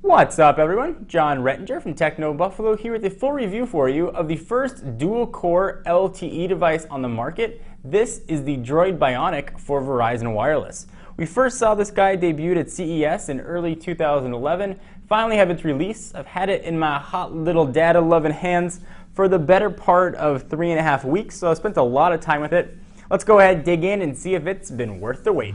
What's up, everyone? John Rettinger from Techno Buffalo here with a full review for you of the first dual-core LTE device on the market. This is the Droid Bionic for Verizon Wireless. We first saw this guy debuted at CES in early 2011. Finally have its release. I've had it in my hot little data-loving hands for the better part of 3.5 weeks, so I spent a lot of time with it. Let's go ahead, dig in, and see if it's been worth the wait.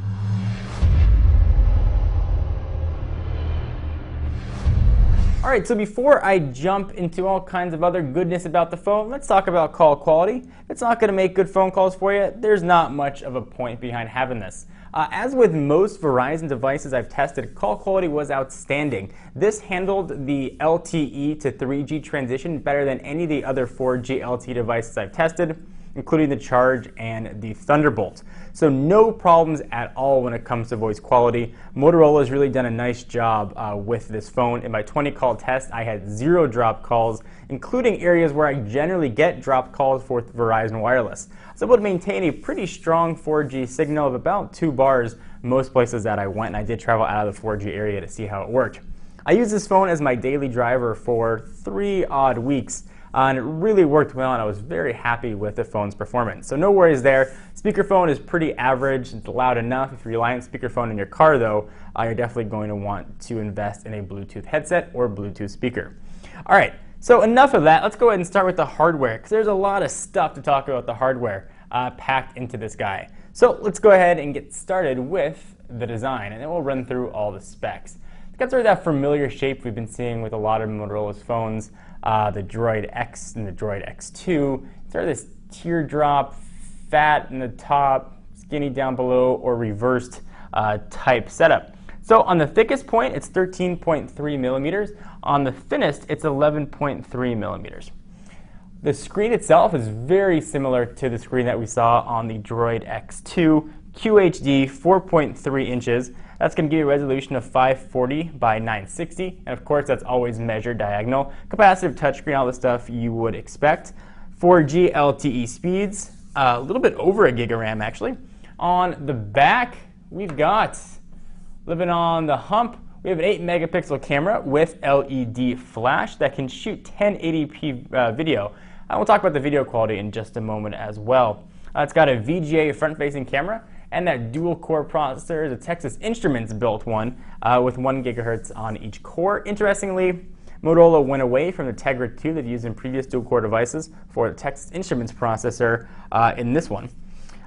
Alright, so before I jump into all kinds of other goodness about the phone, let's talk about call quality. If it's not going to make good phone calls for you, there's not much of a point behind having this. As with most Verizon devices I've tested, call quality was outstanding. This handled the LTE to 3G transition better than any of the other 4G LTE devices I've tested, including the Charge and the Thunderbolt. So no problems at all when it comes to voice quality. Motorola has really done a nice job with this phone. In my 20-call test, I had 0 dropped calls, including areas where I generally get dropped calls for Verizon Wireless. I was able to maintain a pretty strong 4G signal of about 2 bars most places that I went, and I did travel out of the 4G area to see how it worked. I used this phone as my daily driver for 3 odd weeks. And it really worked well, and I was very happy with the phone's performance. So no worries there. Speakerphone is pretty average. It's loud enough. If you rely on speakerphone in your car, though, you're definitely going to want to invest in a Bluetooth headset or Bluetooth speaker. All right, so enough of that. Let's go ahead and start with the hardware, because there's a lot of stuff to talk about the hardware packed into this guy. So let's go ahead and get started with the design, and then we'll run through all the specs. It's got sort of that familiar shape we've been seeing with a lot of Motorola's phones. The Droid X and the Droid X2. Sort of this teardrop, fat in the top, skinny down below, or reversed type setup. So on the thickest point, it's 13.3 millimeters. On the thinnest, it's 11.3 millimeters. The screen itself is very similar to the screen that we saw on the Droid X2, QHD, 4.3 inches. That's going to give you a resolution of 540 by 960, and of course that's always measured diagonal. Capacitive touchscreen, all the stuff you would expect. 4G LTE speeds, a little bit over a gig of RAM actually. On the back, we've got, living on the hump, we have an 8 megapixel camera with LED flash that can shoot 1080p video. We'll talk about the video quality in just a moment as well. It's got a VGA front-facing camera and that dual-core processor, the Texas Instruments built one, with 1 gigahertz on each core. Interestingly, Motorola went away from the Tegra 2 that used in previous dual-core devices for the Texas Instruments processor in this one.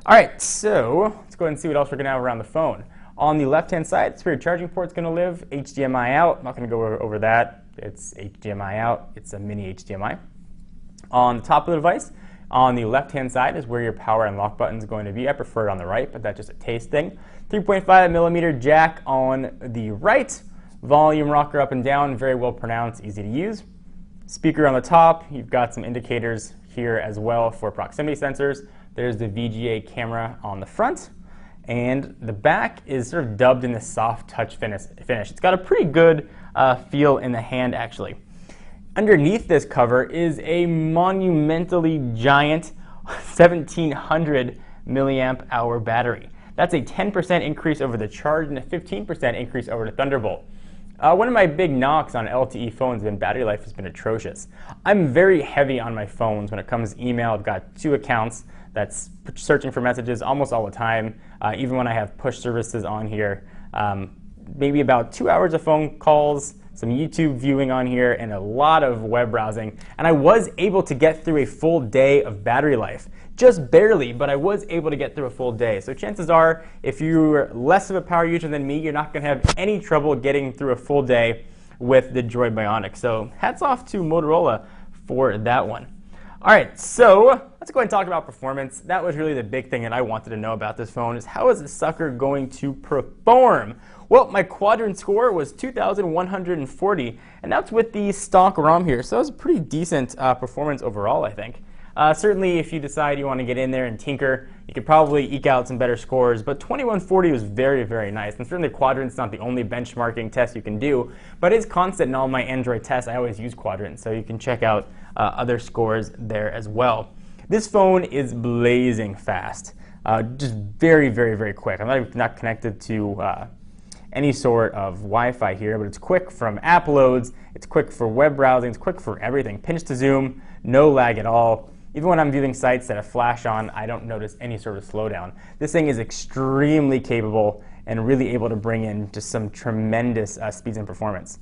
All right, so let's go ahead and see what else we're going to have around the phone. On the left-hand side, it's where your charging port's going to live. HDMI out. I'm not going to go over that. It's HDMI out. It's a mini HDMI. On the top of the device, on the left-hand side is where your power and lock button is going to be. I prefer it on the right, but that's just a taste thing. 3.5 millimeter jack on the right. Volume rocker up and down, very well pronounced, easy to use. Speaker on the top. You've got some indicators here as well for proximity sensors. There's the VGA camera on the front. And the back is sort of dubbed in the soft touch finish. It's got a pretty good feel in the hand, actually. Underneath this cover is a monumentally giant 1700 milliamp hour battery. That's a 10% increase over the Charge and a 15% increase over the Thunderbolt. One of my big knocks on LTE phones and battery life has been atrocious. I'm very heavy on my phones when it comes to email. I've got 2 accounts that's searching for messages almost all the time, even when I have push services on here. Maybe about 2 hours of phone calls, some YouTube viewing on here, and a lot of web browsing. And I was able to get through a full day of battery life. Just barely, but I was able to get through a full day. So chances are, if you're less of a power user than me, you're not going to have any trouble getting through a full day with the Droid Bionic. So hats off to Motorola for that one. All right, so let's go ahead and talk about performance. That was really the big thing that I wanted to know about this phone, is how is this sucker going to perform? Well, my quadrant score was 2,140, and that's with the stock ROM here. So that was a pretty decent performance overall, I think. Certainly, if you decide you want to get in there and tinker, you could probably eke out some better scores, but 2140 was very, very nice. And certainly Quadrant's not the only benchmarking test you can do, but it's constant in all my Android tests. I always use Quadrant, so you can check out other scores there as well. This phone is blazing fast, just very, very, very quick. I'm not connected to any sort of Wi-Fi here, but it's quick from app loads, it's quick for web browsing, it's quick for everything. Pinch to zoom, no lag at all. Even when I'm viewing sites that have flash on, I don't notice any sort of slowdown. This thing is extremely capable and really able to bring in just some tremendous speeds and performance.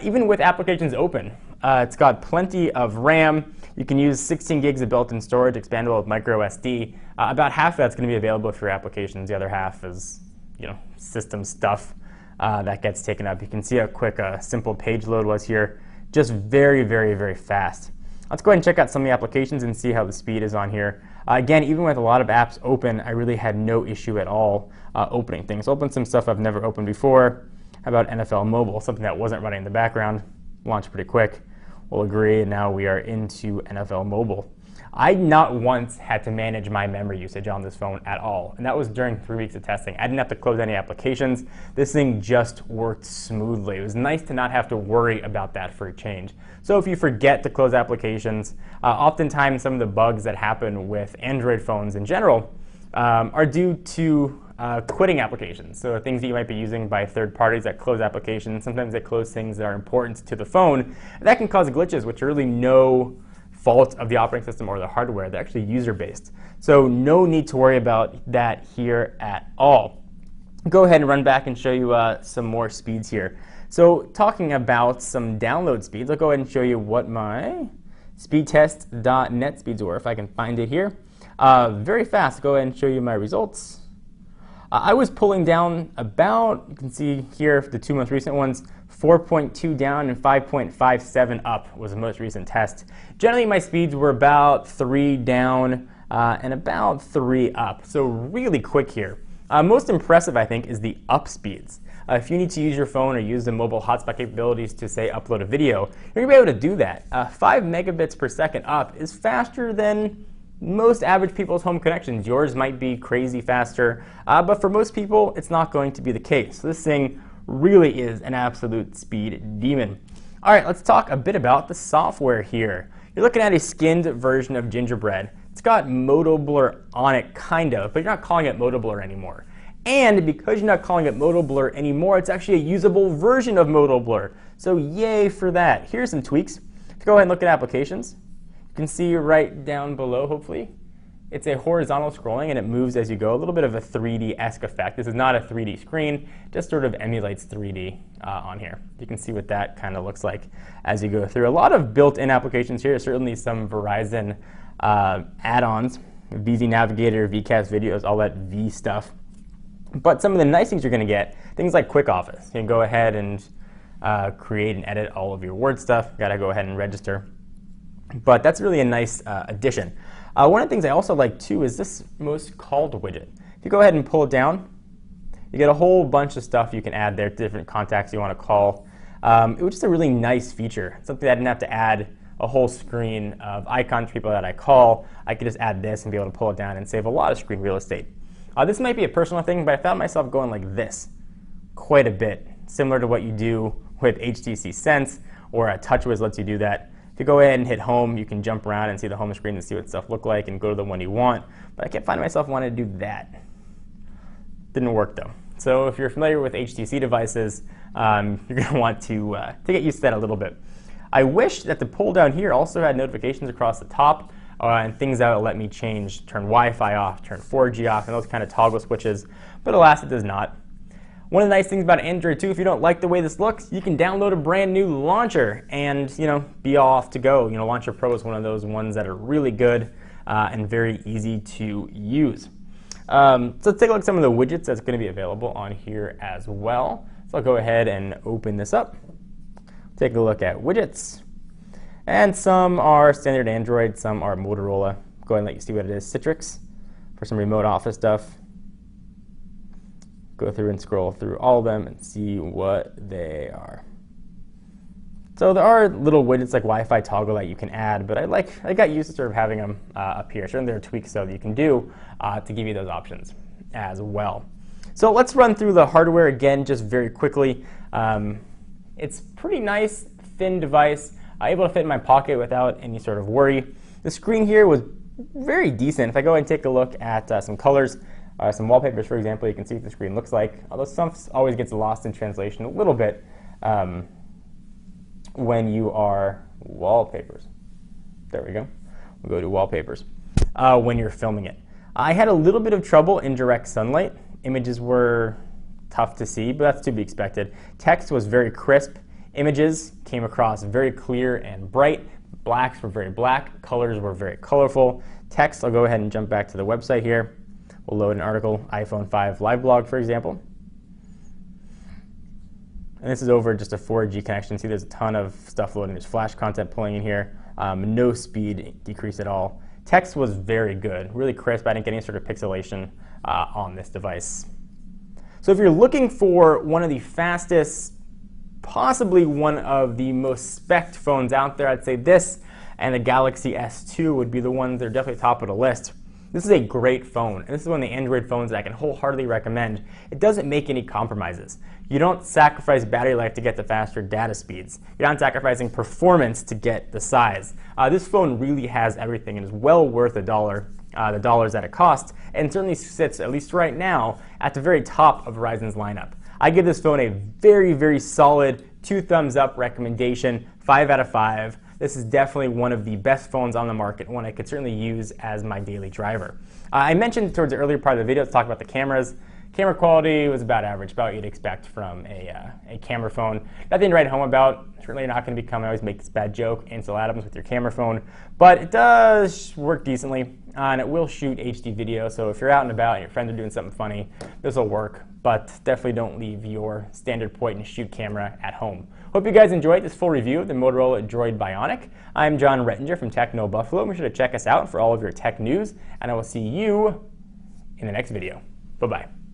Even with applications open, it's got plenty of RAM. You can use 16 gigs of built-in storage, expandable with micro SD. About half of that's going to be available for your applications. The other half is, system stuff that gets taken up. You can see how quick a simple page load was here. Just very, very, very fast. Let's go ahead and check out some of the applications and see how the speed is on here. Again, even with a lot of apps open, I really had no issue at all opening things. Opened some stuff I've never opened before. How about NFL Mobile, something that wasn't running in the background? Launched pretty quick. We'll agree, and now we are into NFL Mobile. I not once had to manage my memory usage on this phone at all, and that was during 3 weeks of testing. I didn't have to close any applications. This thing just worked smoothly. It was nice to not have to worry about that for a change. So if you forget to close applications, oftentimes some of the bugs that happen with Android phones in general are due to quitting applications. So things that you might be using by third parties that close applications, sometimes they close things that are important to the phone. That can cause glitches, which are really no fault of the operating system or the hardware. They're actually user-based. So no need to worry about that here at all. Go ahead and run back and show you some more speeds here. So talking about some download speeds, I'll go ahead and show you what my speedtest.net speeds were, if I can find it here. Very fast. Go ahead and show you my results. I was pulling down about, you can see here the 2 most recent ones, 4.2 down and 5.57 up was the most recent test. Generally, my speeds were about 3 down and about 3 up, so really quick here. Most impressive, I think, is the up speeds. If you need to use your phone or use the mobile hotspot capabilities to, say, upload a video, you're going to be able to do that. 5 megabits per second up is faster than most average people's home connections. Yours might be crazy faster, but for most people, it's not going to be the case. So this thing really is an absolute speed demon. All right, let's talk a bit about the software here. You're looking at a skinned version of Gingerbread. It's got Moto Blur on it, kind of, but you're not calling it Moto Blur anymore. And because you're not calling it Moto Blur anymore, it's actually a usable version of Moto Blur. So yay for that. Here's some tweaks. If you go ahead and look at applications, you can see right down below, hopefully, it's a horizontal scrolling and it moves as you go. A little bit of a 3D-esque effect. This is not a 3D screen, just sort of emulates 3D on here. You can see what that kind of looks like as you go through. A lot of built-in applications here, certainly some Verizon add-ons, VZ Navigator, VCast videos, all that V stuff. But some of the nice things you're going to get, things like Quick Office. You can go ahead and create and edit all of your Word stuff. Got to go ahead and register. But that's really a nice addition. One of the things I also like too is this most called widget. If you go ahead and pull it down, you get a whole bunch of stuff you can add there, different contacts you want to call. It was just a really nice feature, something that I didn't have to add a whole screen of icons for people that I call. I could just add this and be able to pull it down and save a lot of screen real estate. This might be a personal thing, but I found myself going like this quite a bit, similar to what you do with HTC Sense, or TouchWiz lets you do that. If you go ahead and hit home, you can jump around and see the home screen and see what stuff look like and go to the one you want. But I can't find myself wanting to do that. Didn't work though. So if you're familiar with HTC devices, you're going to want to get used to that a little bit. I wish that the pull down here also had notifications across the top and things that will let me change, turn Wi-Fi off, turn 4G off, and those kind of toggle switches. But alas, it does not. One of the nice things about Android too, if you don't like the way this looks, you can download a brand new launcher and be off to go. Launcher Pro is one of those ones that are really good and very easy to use. So let's take a look at some of the widgets that's going to be available on here as well. So I'll go ahead and open this up. Take a look at widgets. And some are standard Android, some are Motorola. Go ahead and let you see what it is. Citrix for some remote office stuff. Go through and scroll through all of them and see what they are. So there are little widgets like Wi-Fi toggle that you can add, but I got used to sort of having them up here. Certainly there are tweaks though that you can do to give you those options as well. So let's run through the hardware again just very quickly. It's pretty nice, thin device, able to fit in my pocket without any sort of worry. The screen here was very decent. If I go ahead and take a look at some colors, Some wallpapers, for example, you can see what the screen looks like, although some always gets lost in translation a little bit when you are wallpapers. There we go. We'll go to wallpapers when you're filming it. I had a little bit of trouble in direct sunlight. Images were tough to see, but that's to be expected. Text was very crisp. Images came across very clear and bright. Blacks were very black. Colors were very colorful. Text, I'll go ahead and jump back to the website here. We'll load an article, iPhone 5 live blog, for example. And this is over just a 4G connection. See, there's a ton of stuff loading. There's Flash content pulling in here. No speed decrease at all. Text was very good, really crisp. I didn't get any sort of pixelation on this device. So if you're looking for one of the fastest, possibly one of the most spec'd phones out there, I'd say this and the Galaxy S2 would be the ones that are definitely top of the list. This is a great phone, and this is one of the Android phones that I can wholeheartedly recommend. It doesn't make any compromises. You don't sacrifice battery life to get the faster data speeds. You're not sacrificing performance to get the size. This phone really has everything and is well worth the dollars that it costs, and certainly sits, at least right now, at the very top of Verizon's lineup. I give this phone a very, very solid 2 thumbs up recommendation, 5 out of 5. This is definitely one of the best phones on the market, one I could certainly use as my daily driver. I mentioned towards the earlier part of the video to talk about the cameras. Camera quality was about average, about what you'd expect from a camera phone. Nothing to write home about. Certainly not going to become, I always make this bad joke, Ansel Adams with your camera phone. But it does work decently, and it will shoot HD video. So if you're out and about and your friends are doing something funny, this will work. But definitely don't leave your standard point and shoot camera at home. Hope you guys enjoyed this full review of the Motorola Droid Bionic. I'm John Rettinger from Techno Buffalo. Be sure to check us out for all of your tech news, and I will see you in the next video. Bye-bye.